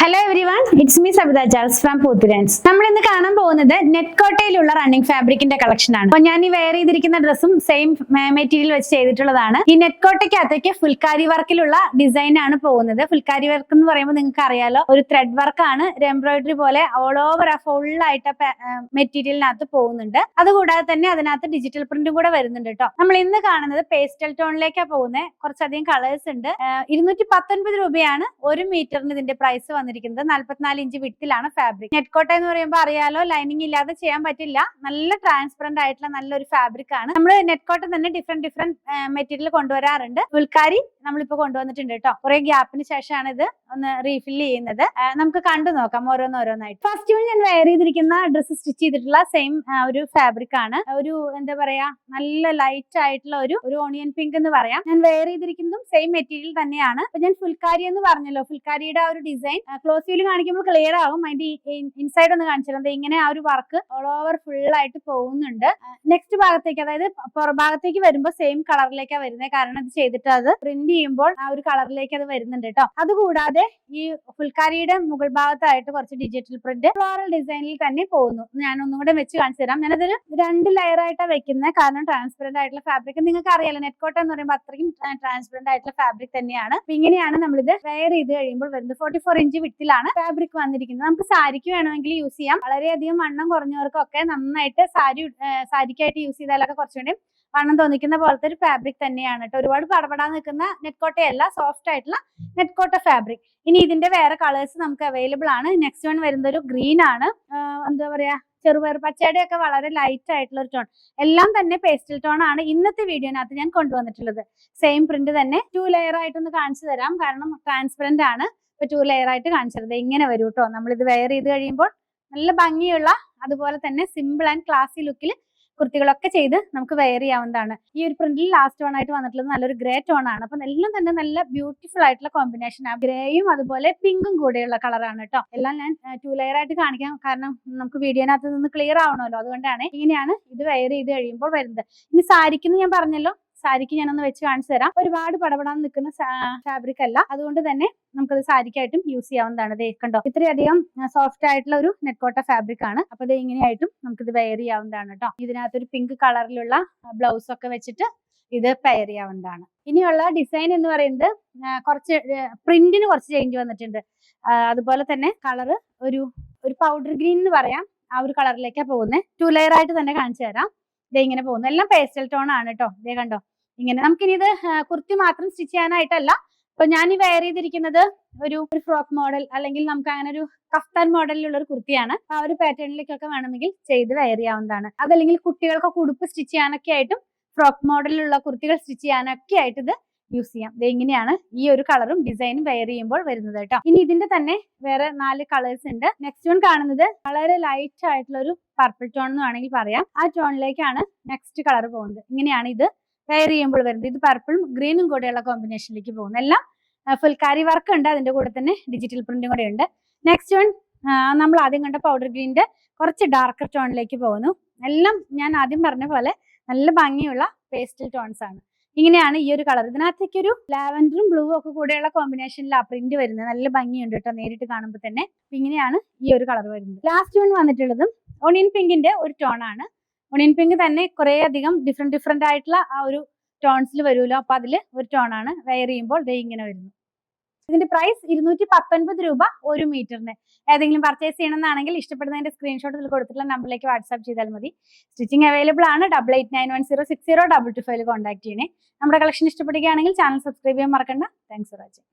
Hello everyone, it's me Sabitha Charles from Poothurans. നമ്മൾ ഇന്ന് കാണാൻ പോകുന്നത് നെറ്റ്കോട്ടയിലുള്ള റണ്ണിങ് ഫാബ്രിക്കിന്റെ കളക്ഷൻ ആണ്. അപ്പോൾ ഞാൻ ഈ വെയർ ചെയ്തിരിക്കുന്ന ഡ്രസ്സും സെയിം മെറ്റീരിയൽ വെച്ച് ചെയ്തിട്ടുള്ളതാണ്. ഈ നെറ്റ്കോട്ടയ്ക്കകത്തേക്ക് ഫുൾക്കാരി വർക്കിലുള്ള ഡിസൈൻ ആണ് പോകുന്നത്. ഫുൾക്കാരി വർക്ക് എന്ന് പറയുമ്പോൾ നിങ്ങൾക്ക് അറിയാലോ, ഒരു ത്രെഡ് വർക്കാണ്, ഒരു എംബ്രോയിഡറി പോലെ ഓൾ ഓവർ ഫുൾ ആയിട്ട് മെറ്റീരിയലിനകത്ത് പോകുന്നുണ്ട്. അതുകൂടാതെ തന്നെ അതിനകത്ത് ഡിജിറ്റൽ പ്രിന്റും കൂടെ വരുന്നുണ്ട് കേട്ടോ. നമ്മൾ ഇന്ന് കാണുന്നത് പേസ്റ്റൽ ടോണിലേക്കാണ് പോകുന്നത്. കുറച്ചധികം കളേഴ്സ് ഉണ്ട്. 219 രൂപയാണ് ഒരു മീറ്ററിന് ഇതിന്റെ പ്രൈസ് വന്നിരിക്കുന്നത്. 44 ഇഞ്ച് വിട്ടിലാണ് ഫാബ്രിക്. നെറ്റ്കോട്ട എന്ന് പറയുമ്പോൾ അറിയാലോ, ലൈനിങ് ഇല്ലാതെ ചെയ്യാൻ പറ്റില്ല. നല്ല ട്രാൻസ്പെറന്റ് ആയിട്ടുള്ള നല്ലൊരു ഫാബ്രിക് ആണ്. നമ്മൾ നെറ്റ്കോട്ട തന്നെ ഡിഫറെന്റ് മെറ്റീരിയൽ കൊണ്ടുവരാറുണ്ട്. ഫുൾക്കാരി നമ്മളിപ്പോ കൊണ്ടുവന്നിട്ടുണ്ട് കേട്ടോ. കുറെ ഗ്യാപ്പിന് ശേഷമാണ് ഇത് ഒന്ന് റീഫിൽ ചെയ്യുന്നത്. നമുക്ക് കണ്ടു നോക്കാം ഓരോന്നോരോന്നായിട്ട്. ഫസ്റ്റ് ഞാൻ വെയർ ചെയ്തിരിക്കുന്ന ഡ്രസ്സ് സ്റ്റിച്ച് ചെയ്തിട്ടുള്ള സെയിം ഒരു ഫാബ്രിക് ആണ്. ഒരു എന്താ പറയാ, നല്ല ലൈറ്റ് ആയിട്ടുള്ള ഒരു ഓണിയൻ പിങ്ക് എന്ന് പറയാം. ഞാൻ വെയർ ചെയ്തിരിക്കുന്നതും സെയിം മെറ്റീരിയൽ തന്നെയാണ്. അപ്പൊ ഞാൻ ഫുൾക്കാരി എന്ന് പറഞ്ഞല്ലോ, ഫുൾക്കാരിയുടെ ആ ഒരു ഡിസൈൻ ക്ലോസ് വ്യൂല് കാണിക്കുമ്പോൾ ക്ലിയർ ആകും. അതിന്റെ ഇൻസൈഡ് ഒന്ന് കാണിച്ചിരുന്നത് ഇങ്ങനെ ആ ഒരു വർക്ക് ഓൾ ഓവർ ഫുൾ ആയിട്ട് പോകുന്നുണ്ട്. നെക്സ്റ്റ് ഭാഗത്തേക്ക്, അതായത് പുറഭാഗത്തേക്ക് വരുമ്പോൾ സെയിം കളറിലേക്കാണ് വരുന്നത്. കാരണം ഇത് ചെയ്തിട്ട് അത് പ്രിന്റ് ചെയ്യുമ്പോൾ ആ ഒരു കളറിലേക്ക് അത് വരുന്നുണ്ട് കേട്ടോ. അതുകൂടാതെ ഈ ഫുൾക്കാരിയുടെ മുകൾ ഭാഗത്തായിട്ട് കുറച്ച് ഡിജിറ്റൽ പ്രിന്റ് ഫ്ലോറൽ ഡിസൈനിൽ തന്നെ പോകുന്നു. ഞാൻ ഒന്നും കൂടെ വെച്ച് കാണിച്ചു തരാം. ഞാനതൊരു 2 ലെയർ ആയിട്ടാണ് വെക്കുന്നത്. കാരണം ട്രാൻസ്പെറന്റ് ആയിട്ടുള്ള ഫാബ്രിക് നിങ്ങൾക്ക് അറിയാലോ, നെറ്റ്കോട്ട എന്ന് പറയുമ്പോൾ അത്രയും ട്രാൻസ്പെറന്റ് ആയിട്ടുള്ള ഫാബ്രിക് തന്നെയാണ്. അപ്പൊ ഇങ്ങനെയാണ് നമ്മളിത് വെയർ ചെയ്ത് കഴിയുമ്പോൾ വരുന്നത്. 44 ഇഞ്ച് വിട്ടിലാണ് ഫാബ്രിക് വന്നിരിക്കുന്നത്. നമുക്ക് സാരിക്ക് വേണമെങ്കിൽ യൂസ് ചെയ്യാം. വളരെയധികം വണ്ണം കുറഞ്ഞവർക്കൊക്കെ നന്നായിട്ട് സാരിക്കായിട്ട് യൂസ് ചെയ്താലൊക്കെ കുറച്ചുകൂടി വണ്ണം തോന്നിക്കുന്ന പോലത്തെ ഒരു ഫാബ്രിക് തന്നെയാണ് കേട്ടോ. ഒരുപാട് പടപെടാൻ നിൽക്കുന്ന നെറ്റ്കോട്ടയല്ല, സോഫ്റ്റ് ആയിട്ടുള്ള നെറ്റ്കോട്ട ഫാബ്രിക്. ഇനി ഇതിന്റെ വേറെ കളേഴ്സ് നമുക്ക് അവൈലബിൾ ആണ്. നെക്സ്റ്റ് വൺ വരുന്നത് ഒരു ഗ്രീൻ ആണ്. എന്താ പറയാ, ചെറുപയർ പച്ചയുടെ ഒക്കെ വളരെ ലൈറ്റ് ആയിട്ടുള്ള ഒരു ടോൺ. എല്ലാം തന്നെ പേസ്റ്റൽ ടോൺ ആണ് ഇന്നത്തെ വീഡിയോനകത്ത് ഞാൻ കൊണ്ടുവന്നിട്ടുള്ളത്. സെയിം പ്രിന്റ് തന്നെ 2 ലെയർ ആയിട്ടൊന്ന് കാണിച്ചു തരാം. കാരണം ട്രാൻസ്പെറന്റ് ആണ്. ഇപ്പൊ 2 ലെയർ ആയിട്ട് കാണിച്ചത് ഇങ്ങനെ വരും കേട്ടോ. നമ്മളിത് വെയർ ചെയ്ത് കഴിയുമ്പോൾ നല്ല ഭംഗിയുള്ള, അതുപോലെ തന്നെ സിമ്പിൾ ആൻഡ് ക്ലാസി ലുക്കിൽ കുർത്തികളൊക്കെ ചെയ്ത് നമുക്ക് വെയർ ചെയ്യാവുന്നതാണ്. ഈ ഒരു പ്രിന്റിൽ ലാസ്റ്റ് വൺ ആയിട്ട് വന്നിട്ടുള്ളത് നല്ലൊരു ഗ്രേ ടോൺ ആണ്. അപ്പൊ എല്ലാം തന്നെ നല്ല ബ്യൂട്ടിഫുൾ ആയിട്ടുള്ള കോമ്പിനേഷൻ ആണ്. ഗ്രേയും അതുപോലെ പിങ്കും കൂടെയുള്ള കളറാണ് കേട്ടോ. എല്ലാം ഞാൻ 2 ലെയർ ആയിട്ട് കാണിക്കാം, കാരണം നമുക്ക് വീഡിയോനകത്ത് നിന്ന് ക്ലിയർ ആവണമല്ലോ. അതുകൊണ്ടാണ് ഇങ്ങനെയാണ് ഇത് വെയർ ചെയ്ത് കഴിയുമ്പോൾ വരുന്നത്. ഇനി സാരിക്കെന്ന് ഞാൻ പറഞ്ഞല്ലോ, സാരിക്ക് ഞാനൊന്ന് വെച്ച് കാണിച്ചു തരാം. ഒരുപാട് പടപെടാൻ നിൽക്കുന്ന ഫാബ്രിക് അല്ല, അതുകൊണ്ട് തന്നെ നമുക്കത് സാരിക്കായിട്ടും യൂസ് ചെയ്യാവുന്നതാണ്. ദേ കണ്ടോ, ഇത്രയധികം സോഫ്റ്റ് ആയിട്ടുള്ള ഒരു നെറ്റ്കോട്ട ഫാബ്രിക് ആണ്. അപ്പൊ ഇത് ഇങ്ങനെയായിട്ടും നമുക്കിത് വെയർ ചെയ്യാവുന്നതാണ് കേട്ടോ. ഇതിനകത്തൊരു പിങ്ക് കളറിലുള്ള ബ്ലൗസ് ഒക്കെ വെച്ചിട്ട് ഇത് പെയർ ചെയ്യാവുന്നതാണ്. ഇനിയുള്ള ഡിസൈൻ എന്ന് പറയുന്നത് കുറച്ച് പ്രിന്റിന് കുറച്ച് ചേഞ്ച് വന്നിട്ടുണ്ട്. അതുപോലെ തന്നെ കളറ് ഒരു പൗഡർ ഗ്രീൻ എന്ന് പറയാം, ആ ഒരു കളറിലേക്കാണ് പോകുന്നത്. 2 ലെയർ ആയിട്ട് തന്നെ കാണിച്ചു തരാം. ഇതേ ഇങ്ങനെ പോകുന്നു. എല്ലാം പേസ്റ്റൽ ടോൺ ആണ് കേട്ടോ. ഇതേ കണ്ടോ, ഇങ്ങനെ. നമുക്കിനി ഇത് കുർത്തി മാത്രം സ്റ്റിച്ച് ചെയ്യാനായിട്ടല്ല. ഇപ്പൊ ഞാൻ ഈ വെയർ ചെയ്തിരിക്കുന്നത് ഒരു ഫ്രോക്ക് മോഡൽ, അല്ലെങ്കിൽ നമുക്ക് അങ്ങനെ ഒരു കഫ്താൻ മോഡലിലുള്ള ഒരു കുർത്തിയാണ്. ആ ഒരു പാറ്റേണിലേക്കൊക്കെ വേണമെങ്കിൽ ചെയ്ത് വെയർ ചെയ്യാവുന്നതാണ്. അതല്ലെങ്കിൽ കുട്ടികൾക്കൊക്കെ ഉടുപ്പ് സ്റ്റിച്ച് ചെയ്യാനൊക്കെ ആയിട്ടും ഫ്രോക്ക് മോഡലിലുള്ള കുർത്തികൾ സ്റ്റിച്ച് ചെയ്യാനൊക്കെ ആയിട്ട് ഇത് യൂസ് ചെയ്യാം. ഇത് ഇങ്ങനെയാണ് ഈ ഒരു കളറും ഡിസൈനും വെയർ ചെയ്യുമ്പോൾ വരുന്നത് കേട്ടോ. ഇനി ഇതിന്റെ തന്നെ വേറെ 4 കളേഴ്സ് ഉണ്ട്. നെക്സ്റ്റ് വൺ കാണുന്നത് വളരെ ലൈറ്റ് ആയിട്ടുള്ള ഒരു പർപ്പിൾ ടോൺ എന്ന് വേണമെങ്കിൽ പറയാം. ആ ടോണിലേക്കാണ് നെക്സ്റ്റ് കളർ പോകുന്നത്. ഇങ്ങനെയാണ് ഇത് വെയർ ചെയ്യുമ്പോൾ വരുന്നത്. ഇത് പർപ്പിളും ഗ്രീനും കൂടെയുള്ള കോമ്പിനേഷനിലേക്ക് പോകുന്നു. എല്ലാം ഫുൾക്കാരി വർക്ക് ഉണ്ട്, അതിന്റെ കൂടെ തന്നെ ഡിജിറ്റൽ പ്രിന്റും കൂടെ ഉണ്ട്. നെക്സ്റ്റ് വൺ നമ്മൾ ആദ്യം കണ്ട പൗഡർ ഗ്രീനിന്റെ കുറച്ച് ഡാർക്കർ ടോണിലേക്ക് പോകുന്നു. എല്ലാം ഞാൻ ആദ്യം പറഞ്ഞ പോലെ നല്ല ഭംഗിയുള്ള പേസ്റ്റൽ ടോൺസ് ആണ്. ഇങ്ങനെയാണ് ഈ ഒരു കളർ. ഇതിനകത്തേക്ക് ഒരു ലാവൻഡറും ബ്ലൂ ഒക്കെ കൂടെയുള്ള കോമ്പിനേഷനിലാണ് പ്രിന്റ് വരുന്നത്. നല്ല ഭംഗിയുണ്ട് കേട്ടോ നേരിട്ട് കാണുമ്പോൾ തന്നെ. ഇങ്ങനെയാണ് ഈ ഒരു കളർ വരുന്നത്. ലാസ്റ്റ് വൺ വന്നിട്ടുള്ളതും ഓണിയൻ പിങ്കിന്റെ ഒരു ടോൺ ആണ്. ഓണിയൻ പിങ്ക് തന്നെ കുറെ അധികം ഡിഫറെന്റ് ആയിട്ടുള്ള ആ ഒരു ടോൺസിൽ വരുമല്ലോ. അപ്പൊ അതിൽ ഒരു ടോൺ ആണ്. വെയർ ചെയ്യുമ്പോൾ ദേ ഇങ്ങനെ വരുന്നു. ഇതിന്റെ പ്രൈസ് 219 രൂപ ഒരു മീറ്ററിന്. ഏതെങ്കിലും പർച്ചേസ് ചെയ്യണമെന്നാണെങ്കിൽ ഇഷ്ടപ്പെടുന്നതിന്റെ സ്ക്രീൻഷോട്ട് ഇതിൽ കൊടുത്തിട്ടുള്ള നമ്പറിലേക്ക് വാട്സ്ആപ്പ് ചെയ്താൽ മതി. സ്റ്റിച്ചിങ് അവൈലബിൾ ആണ്. 8891060225 കോൺടാക്ട് ചെയ്യണേ. നമ്മുടെ കളക്ഷൻ ഇഷ്ടപ്പെടുകയാണെങ്കിൽ ചാനൽ സബ്സ്ക്രൈബ് ചെയ്യാൻ മറക്കണ്ട. Thanks for watching.